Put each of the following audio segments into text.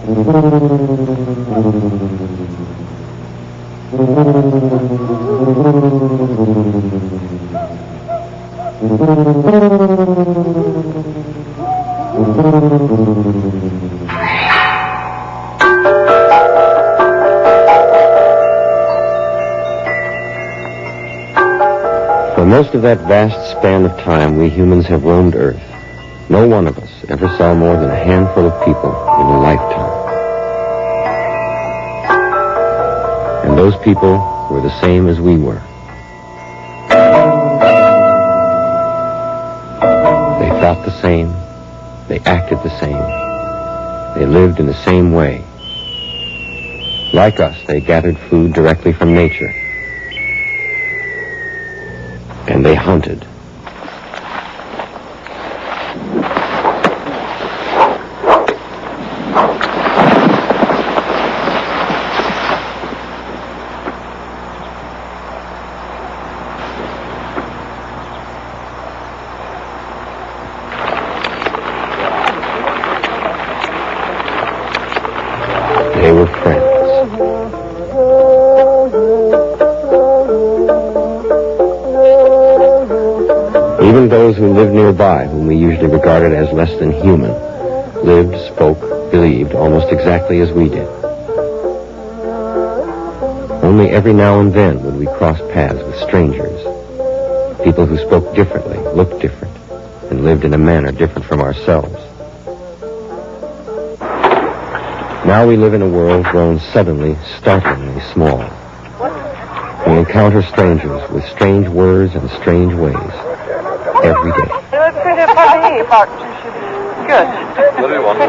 For most of that vast span of time, we humans have roamed Earth. No one of us ever saw more than a handful of people in a lifetime. And those people were the same as we were. They thought the same. They acted the same. They lived in the same way. Like us, they gathered food directly from nature. And they hunted. They were friends. Even those who lived nearby, whom we usually regarded as less than human, lived, spoke, believed almost exactly as we did. Only every now and then would we cross paths with strangers, people who spoke differently, looked different, and lived in a manner different from ourselves. Now we live in a world grown suddenly, startlingly small. We encounter strangers with strange words and strange ways every day. Good. What do you want?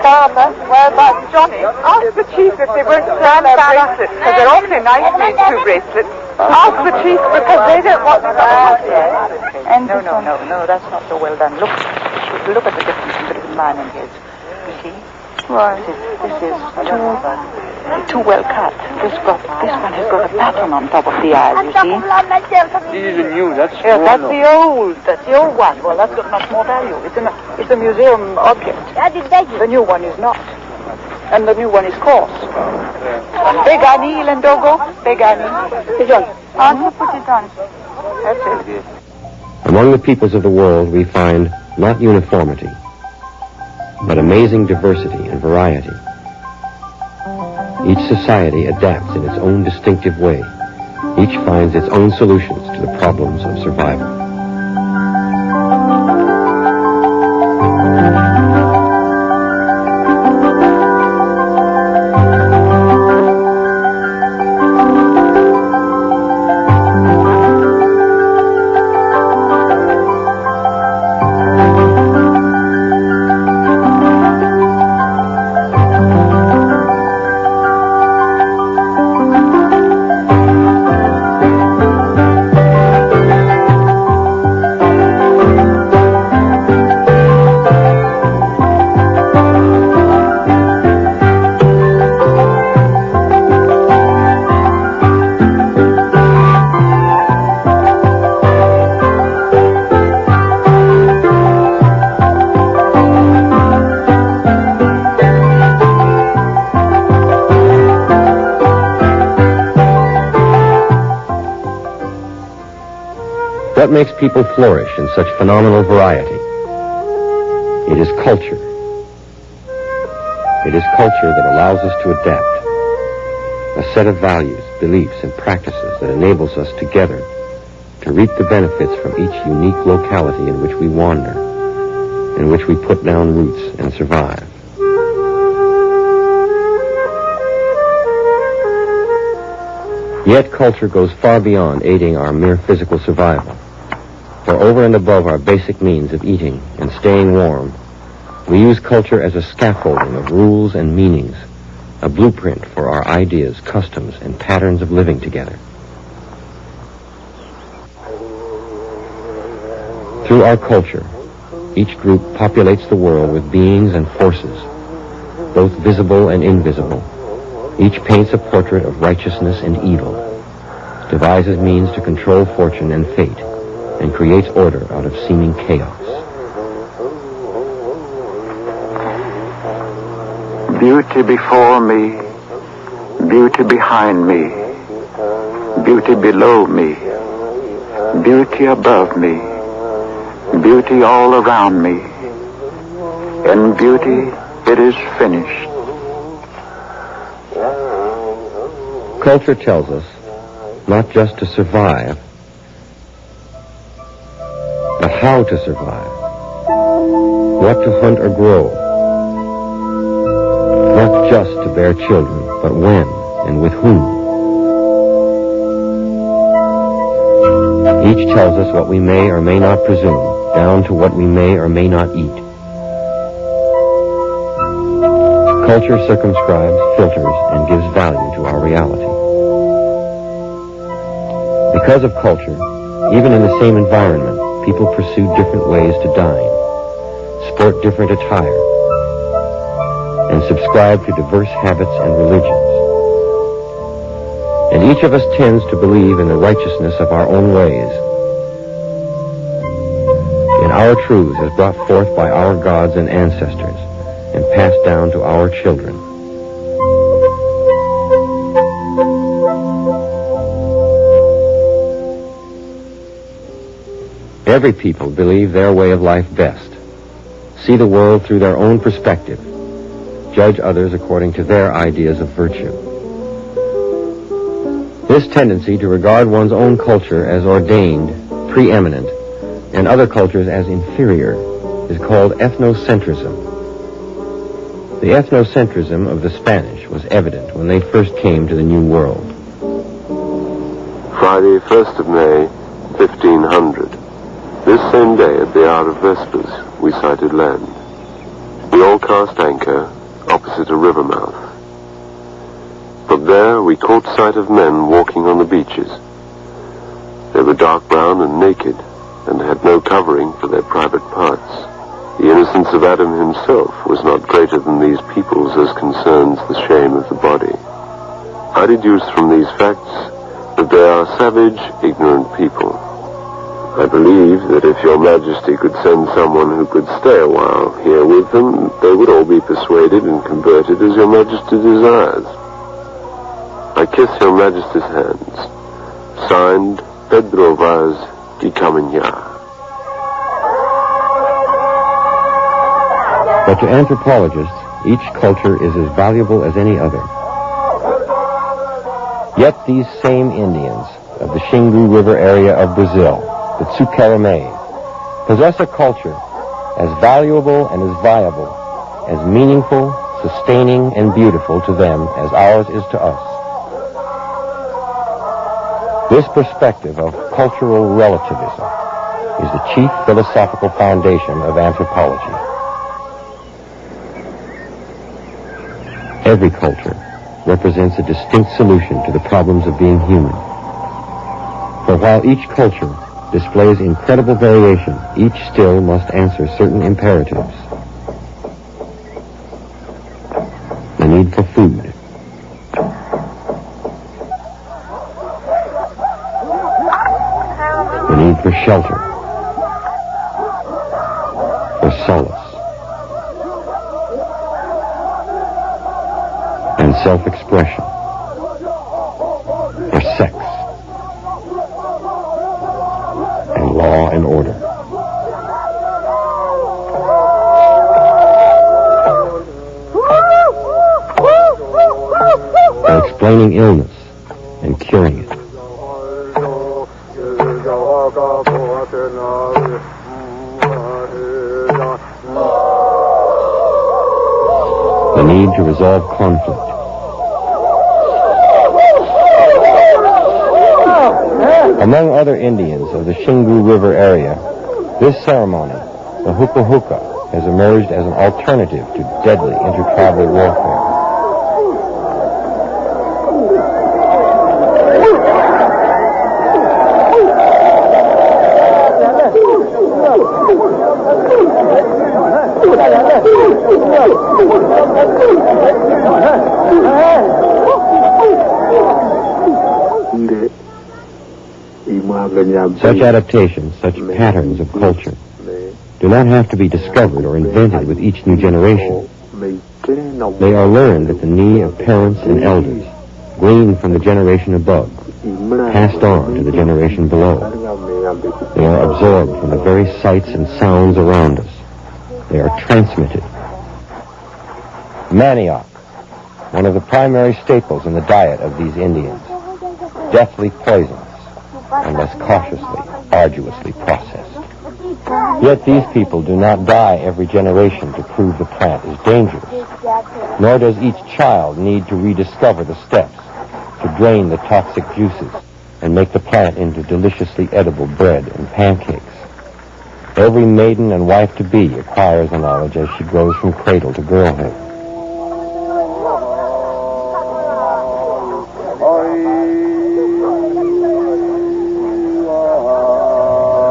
Barbara, well, but Johnny, ask the chief if they weren't selling their bracelets, because they're awfully nice, these two bracelets. Ask the chief, because they don't want them. And no, that's not so well done. Look at the difference between mine and his. You see? Right. This is too well cut. This one has got a pattern on top of the eyes, you see? These are new, that's That's the old one. Well, that's got much more value. It's a museum object. The new one is not. And the new one is coarse. Begani, Lendogo. Begani. Put it on. That's it. Among the peoples of the world, we find not uniformity, but amazing diversity and variety. Each society adapts in its own distinctive way. Each finds its own solutions to the problems of survival. What makes people flourish in such phenomenal variety? It is culture. It is culture that allows us to adapt. A set of values, beliefs, and practices that enables us together to reap the benefits from each unique locality in which we wander, in which we put down roots and survive. Yet culture goes far beyond aiding our mere physical survival. For over and above our basic means of eating and staying warm, we use culture as a scaffolding of rules and meanings, a blueprint for our ideas, customs, and patterns of living together. Through our culture, each group populates the world with beings and forces, both visible and invisible. Each paints a portrait of righteousness and evil, devises means to control fortune and fate, and creates order out of seeming chaos. Beauty before me, beauty behind me, beauty below me, beauty above me, beauty all around me. In beauty, it is finished. Culture tells us not just to survive, but how to survive, what to hunt or grow, not just to bear children, but when and with whom. Each tells us what we may or may not presume, down to what we may or may not eat. Culture circumscribes, filters, and gives value to our reality. Because of culture, even in the same environment, people pursue different ways to dine, sport different attire, and subscribe to diverse habits and religions. And each of us tends to believe in the righteousness of our own ways, in our truths as brought forth by our gods and ancestors, and passed down to our children. Every people believe their way of life best, see the world through their own perspective, judge others according to their ideas of virtue. This tendency to regard one's own culture as ordained, preeminent, and other cultures as inferior is called ethnocentrism. The ethnocentrism of the Spanish was evident when they first came to the New World. Friday, 1st of May, 1500. This same day, at the hour of Vespers, we sighted land. We all cast anchor opposite a river mouth. From there, we caught sight of men walking on the beaches. They were dark brown and naked, and had no covering for their private parts. The innocence of Adam himself was not greater than these people's as concerns the shame of the body. I deduce from these facts that they are savage, ignorant people. I believe that if your Majesty could send someone who could stay a while here with them, they would all be persuaded and converted as your Majesty desires. I kiss your Majesty's hands. Signed, Pedro Vaz y Camiñá. But to anthropologists, each culture is as valuable as any other. Yet these same Indians of the Xingu River area of Brazil, the Tsukaramé, possess a culture as valuable and as viable, as meaningful, sustaining, and beautiful to them as ours is to us. This perspective of cultural relativism is the chief philosophical foundation of anthropology. Every culture represents a distinct solution to the problems of being human. For while each culture displays incredible variation, each still must answer certain imperatives. The need for food. The need for shelter. For solace. And self-expression. For sex. And law and order. For explaining illness and curing it. The need to resolve conflict. Among other Indians of the Xingu River area, this ceremony, the huka huka, has emerged as an alternative to deadly intertribal warfare. Such adaptations, such patterns of culture, do not have to be discovered or invented with each new generation. They are learned at the knee of parents and elders, gleaned from the generation above, passed on to the generation below. They are absorbed from the very sights and sounds around us. They are transmitted. Manioc, one of the primary staples in the diet of these Indians, deathly poisonous, unless cautiously, arduously processed. Yet these people do not die every generation to prove the plant is dangerous, nor does each child need to rediscover the steps to drain the toxic juices and make the plant into deliciously edible bread and pancakes. Every maiden and wife-to-be acquires the knowledge as she grows from cradle to girlhood.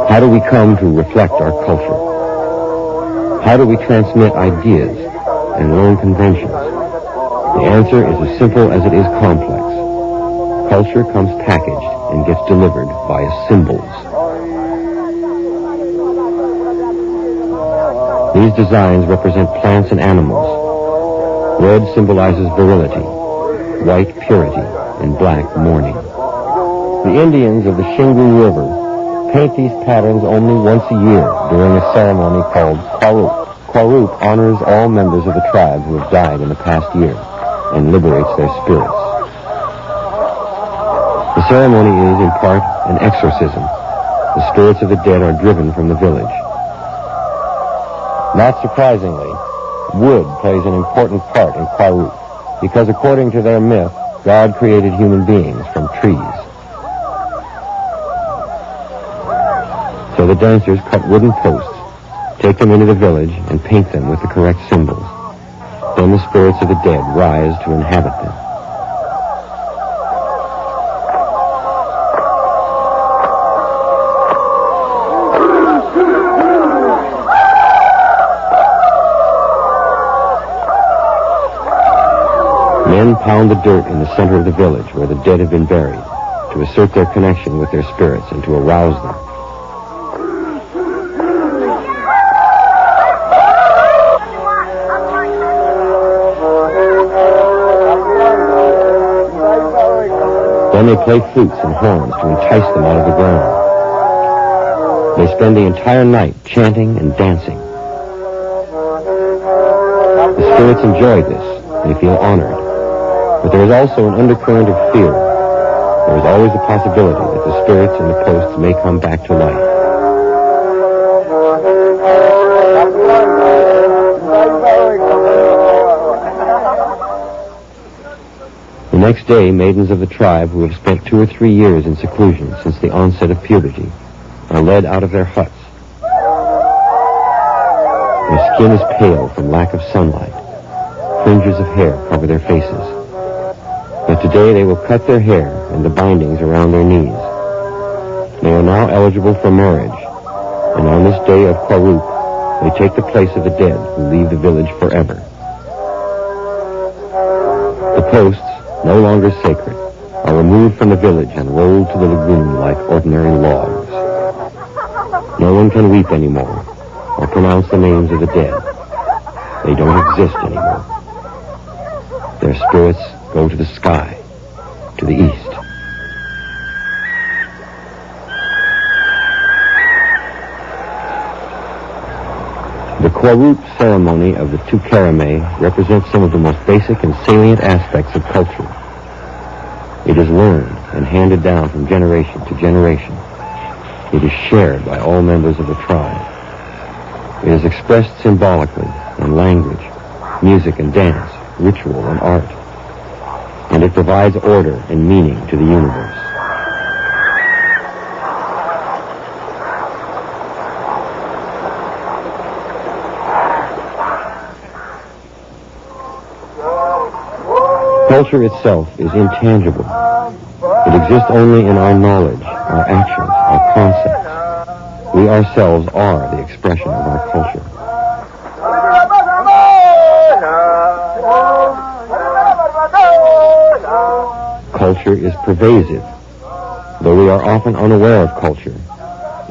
How do we come to reflect our culture? How do we transmit ideas and learn conventions? The answer is as simple as it is complex. Culture comes packaged and gets delivered via symbols. These designs represent plants and animals. Red symbolizes virility, white purity, and black mourning. The Indians of the Xingu River paint these patterns only once a year during a ceremony called Kwarup. Kwarup honors all members of the tribe who have died in the past year and liberates their spirits. The ceremony is, in part, an exorcism. The spirits of the dead are driven from the village. Not surprisingly, wood plays an important part in Kwarup, because according to their myth, God created human beings from trees. So the dancers cut wooden posts, take them into the village, and paint them with the correct symbols. Then the spirits of the dead rise to inhabit them. Men pound the dirt in the center of the village where the dead have been buried to assert their connection with their spirits and to arouse them. Then they play flutes and horns to entice them out of the ground. They spend the entire night chanting and dancing. The spirits enjoy this. They feel honored. But there is also an undercurrent of fear. There is always the possibility that the spirits in the posts may come back to life. The next day, maidens of the tribe who have spent 2 or 3 years in seclusion since the onset of puberty are led out of their huts. Their skin is pale from lack of sunlight. Fringes of hair cover their faces. But today they will cut their hair and the bindings around their knees. They are now eligible for marriage, and on this day of Kwarup, they take the place of the dead who leave the village forever. The posts, no longer sacred, are removed from the village and rolled to the lagoon like ordinary logs. No one can weep anymore or pronounce the names of the dead. They don't exist anymore. Their spirits go to the sky, to the east. The Kwarup ceremony of the Tukarame represents some of the most basic and salient aspects of culture. It is learned and handed down from generation to generation. It is shared by all members of the tribe. It is expressed symbolically in language, music and dance, ritual and art. And it provides order and meaning to the universe. Culture itself is intangible. It exists only in our knowledge, our actions, our concepts. We ourselves are the expression of our culture. Culture is pervasive. Though we are often unaware of culture,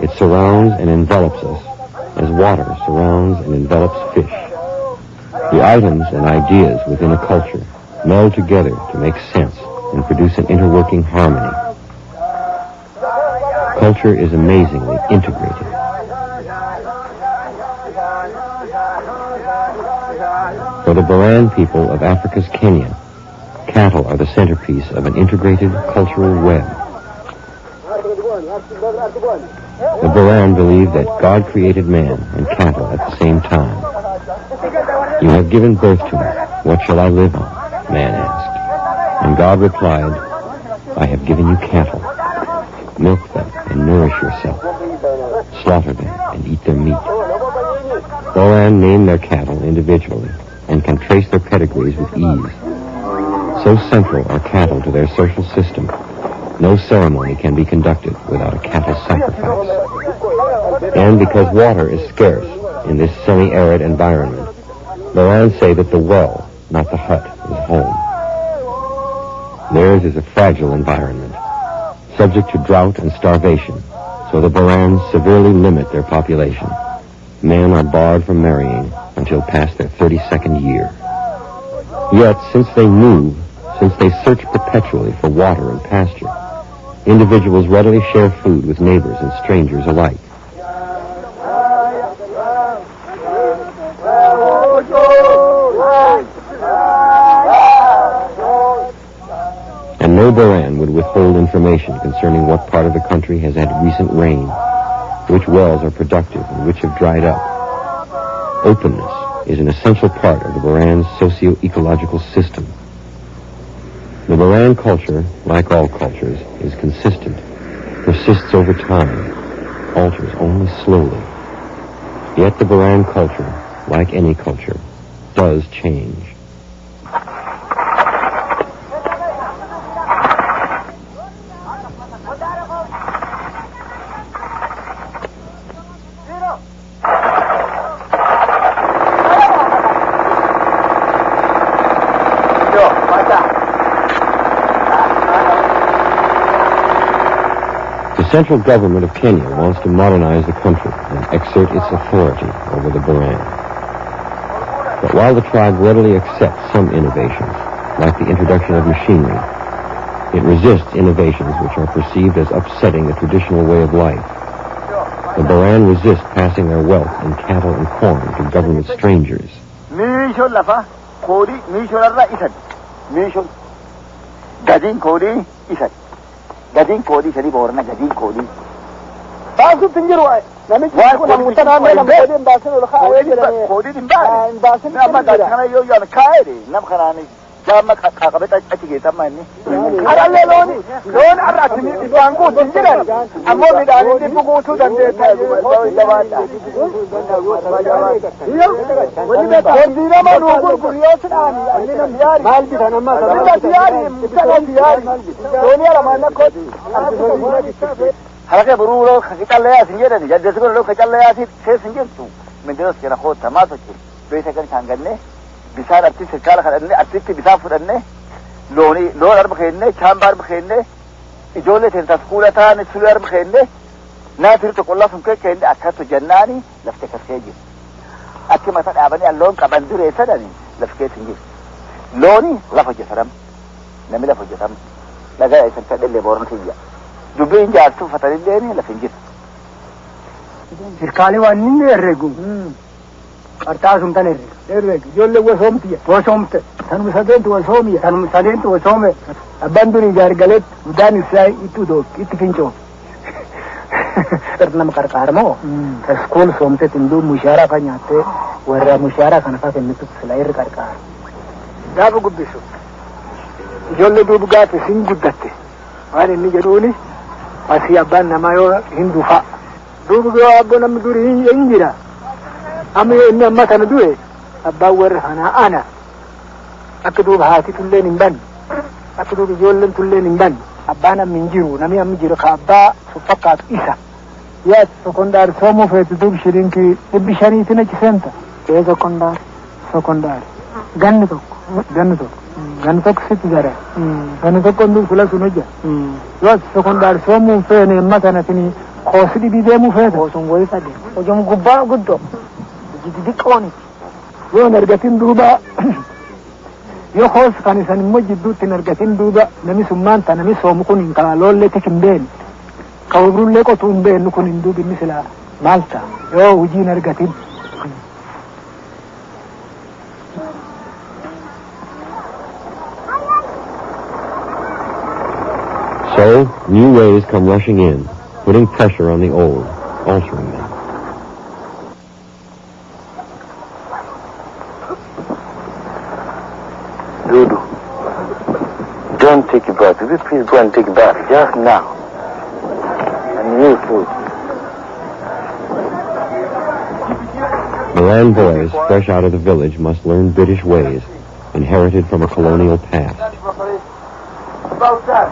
it surrounds and envelops us as water surrounds and envelops fish. The items and ideas within a culture meld together to make sense and produce an interworking harmony. Culture is amazingly integrated. For the Baran people of Africa's Kenya, cattle are the centerpiece of an integrated cultural web. The Baran believe that God created man and cattle at the same time. You have given birth to me. What shall I live on? Man asked. And God replied, I have given you cattle. Milk them and nourish yourself. Slaughter them and eat their meat. Baran name their cattle individually and can trace their pedigrees with ease. So central are cattle to their social system, no ceremony can be conducted without a cattle sacrifice. And because water is scarce in this semi-arid environment, Baran say that the well, not the hut, is home. Theirs is a fragile environment, subject to drought and starvation, so the Barans severely limit their population. Men are barred from marrying until past their 32nd year. Yet, since they move, since they search perpetually for water and pasture, individuals readily share food with neighbors and strangers alike. And no Baran would withhold information concerning what part of the country has had recent rain, which wells are productive and which have dried up. Openness is an essential part of the Baran's socio-ecological system. The Baran culture, like all cultures, is consistent, persists over time, alters only slowly. Yet the Baran culture, like any culture, does change. The central government of Kenya wants to modernize the country and exert its authority over the Baran. But while the tribe readily accepts some innovations, like the introduction of machinery, it resists innovations which are perceived as upsetting the traditional way of life. The Baran resist passing their wealth in cattle and corn to government strangers. Gadin kodi sari borna gadin kodi. Basu tinjir wa. Nami kuna mutana me kodi basu lo khaye. Kodi dimba. Basu nama dakana yo yo khaye de. Nam khanani. Jama khakabet achige tamani. Aralle loni. Lon arasmi bangu tinjira. Ammo midani de bugu tu dande tha. Jawada. Yo. Wani be kodi ma no gur kuriyo sunani. Mal bi thanama. Tiyari mutana tiyari. Doni ala mana kodi. Harake buru khakale asinjera ni. Jadde sugro khakale asi se sinjentu. Menderos kena khod tamaso ki. Bese kan changanne. Bisar arti sekala khadanne arti ki bisar fudanne. Loni lon arba khenne chambar khenne. Ijole tenta skula ta ne sular khenne. Na tir to kolla funke kende akato jannani lafte kaskeji. Akki mata abani allon kabandure sadani lafke sinji. Loni lafa jasaram. Nami lafa jasam. Laga isan kadelle boron tiya. Dubin jaatu fatalille la finjit. Sirkali wanni erregu. Arta sumtan erregu. Jolle wo somtiya. Wo somte. Tanu sadentu wo somiya. Tanu sadentu wo some. Abanduni jargalet udan sai itu dok itu fincho. Terna makarkarmo. Sekolah somte tindu musyara kanyate. Warra musyara kanaka kennitu selair karkar. Dabu gubbisu. Jolle dubu gaate sin guddatte waan inni jedhuuni asii abbaan namaa yoo hin dufa dubu yoo abbo namni duri hin jira amma yoo inni amma kana du'e abbaan warra kanaa ana akka duuba haati tulleen hin banne akka duuba ijoolleen tulleen hin banne abbaan amma hin jiru namni amma jiru ka abbaa fakkaatu isa yaa sekondaari soomuu feetu duuba shirinkii 500 achi seenta kee sekondaari ganni tokko Gan tokko sitti jara. Gan tokko ndu kula sunuja. Yoo sekondaari soomuu feene amma kanatini koosidi bideemuu feete. Koosun goyi sadi. Hojom gubbaa guddo. Jiddi diqqooni. yoo nargatin duuba yoo hoos kan isan immoo jidduutti nargatin duuba nami summaan ta nami soomu kun hin kalaalollee tikin beenu ka obrullee qotuu hin beenu kun hin duubi inni silaa maalta yoo hujii nargatin. So, new ways come rushing in, putting pressure on the old, altering them. Dudu, don't take a bath. Will you please go and take a bath just now? And you too. Moran boys, fresh out of the village, must learn British ways, inherited from a colonial past. About that.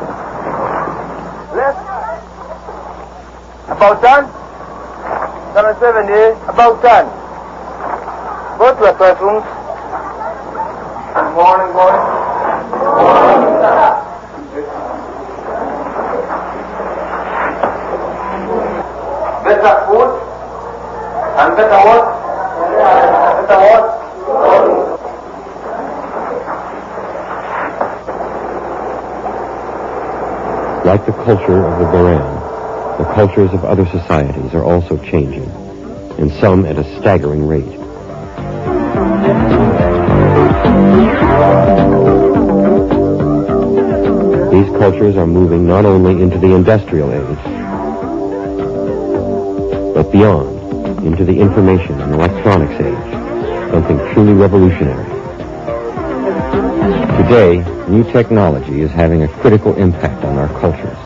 Left. About done. 770. About done. Go to the classrooms. Good morning, boys. Better food and better what? Better what? Like the culture of the Baran, the cultures of other societies are also changing, and some at a staggering rate. These cultures are moving not only into the industrial age, but beyond, into the information and electronics age, something truly revolutionary. Today, new technology is having a critical impact on our cultures,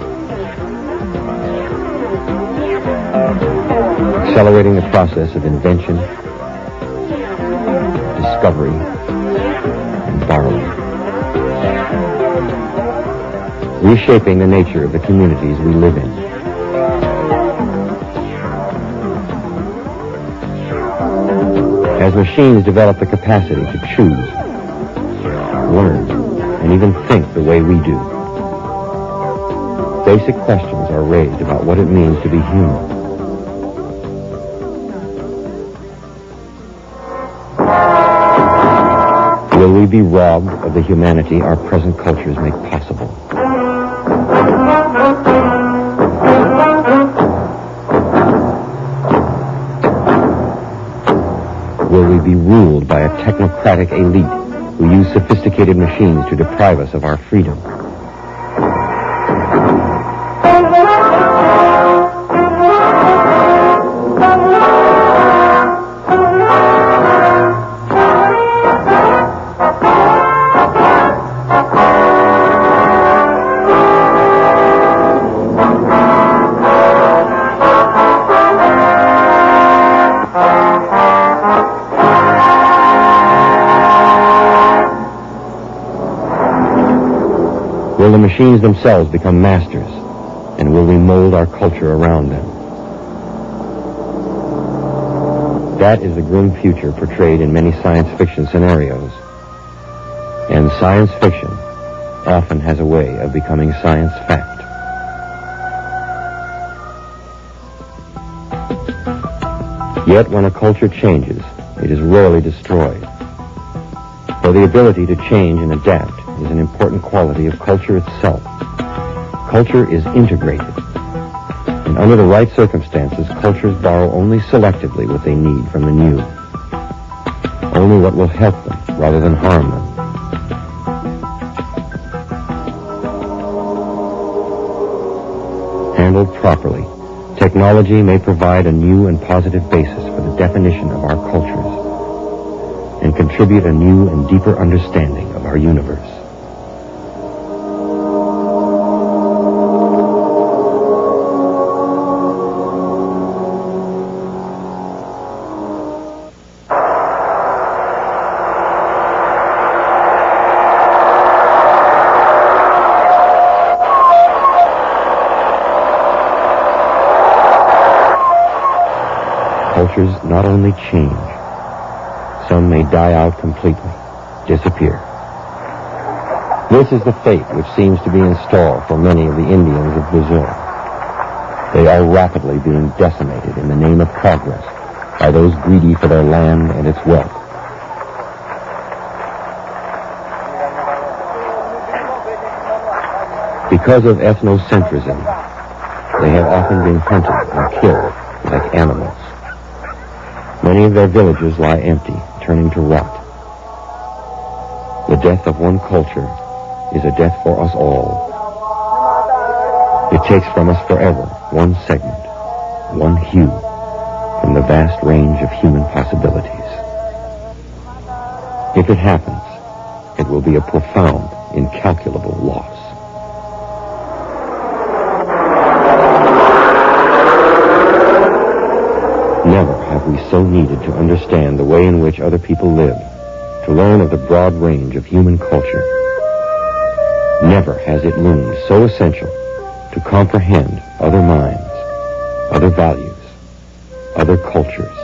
accelerating the process of invention, discovery, and borrowing, reshaping the nature of the communities we live in. As machines develop the capacity to choose, learn, and even think the way we do, basic questions are raised about what it means to be human. Will we be robbed of the humanity our present cultures make possible? Will we be ruled by a technocratic elite who use sophisticated machines to deprive us of our freedom? Will the machines themselves become masters, and will we mold our culture around them? That is the grim future portrayed in many science fiction scenarios. And science fiction often has a way of becoming science fact. Yet when a culture changes, it is rarely destroyed. For the ability to change and adapt is an important quality of culture itself. Culture is integrated, and under the right circumstances, cultures borrow only selectively what they need from the new, only what will help them rather than harm them. Handled properly, technology may provide a new and positive basis for the definition of our cultures and contribute a new and deeper understanding of our universe. Cultures not only change, some may die out completely, disappear. This is the fate which seems to be in store for many of the Indians of Brazil. They are rapidly being decimated in the name of progress by those greedy for their land and its wealth. Because of ethnocentrism, they have often been hunted and killed like animals. Many of their villages lie empty, turning to rot. The death of one culture is a death for us all. It takes from us forever one segment, one hue, from the vast range of human possibilities. If it happens, it will be a profound, incalculable loss. Never have we so needed to understand the way in which other people live, to learn of the broad range of human culture. Never has it loomed so essential to comprehend other minds, other values, other cultures,